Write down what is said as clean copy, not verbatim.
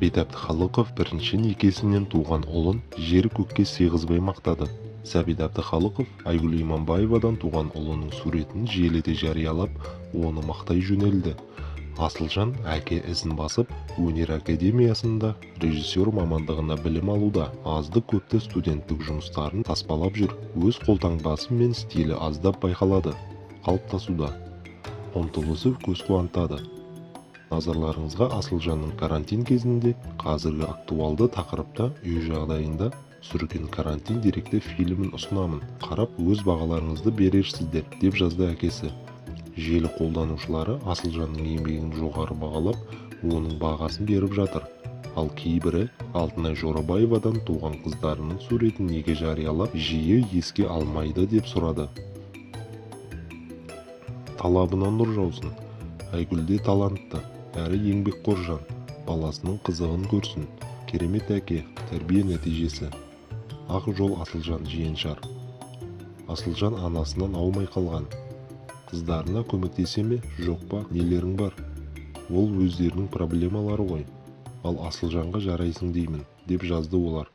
Сәбит Әбдіхалықов бірінші некесінен туған ұлын жер көкке сыйғызбай мақтады. Сәбит Әбдіхалықов Айгүл Иманбаевадан туған ұлының суретін желіде жариялап, оны мақтай жөнелді. Асылжан әке ізін басып, өнер академиясында режиссер мамандығына білім алуда. Азды-көпті студенттік жұмыстарын таспалап жүр. Өз қолтаңбасы мен стилі аздап байқалады. Қалыптасуда. Ұмтылысы көз қуантады. Назарларыңызға Асылжанның карантин кезінде қазіргі актуалды тақырыпта үй жағдайында сүрген карантин деректі фильмін ұсынамын. Қарап өз бағаларыңызды берерсіздер, деп жазды әкесі. Желі қолданушылары Асылжанның еңбегін жоғары бағалап, оның бағасын беріп жатыр. Ал кейбірі Алтынай Жорабаевадан туған қыздарының суретін неге жариялап, жиі еске алмайды деп сұрады. Талабынан нұр жаусын. Айгүлде талантты, әрі еңбекқор жан, баласының қызығын көрсін. Керемет әке, тәрбие нәтижесі. Ақ жол Асылжан жиеншар. Асылжан анасынан аумай қалған. Қыздарына көмектесе ме, жоқ па, нелерің бар? Ол өздерінің проблемалары ғой. Ал Асылжанға жарайсың деймін, деп жазды олар.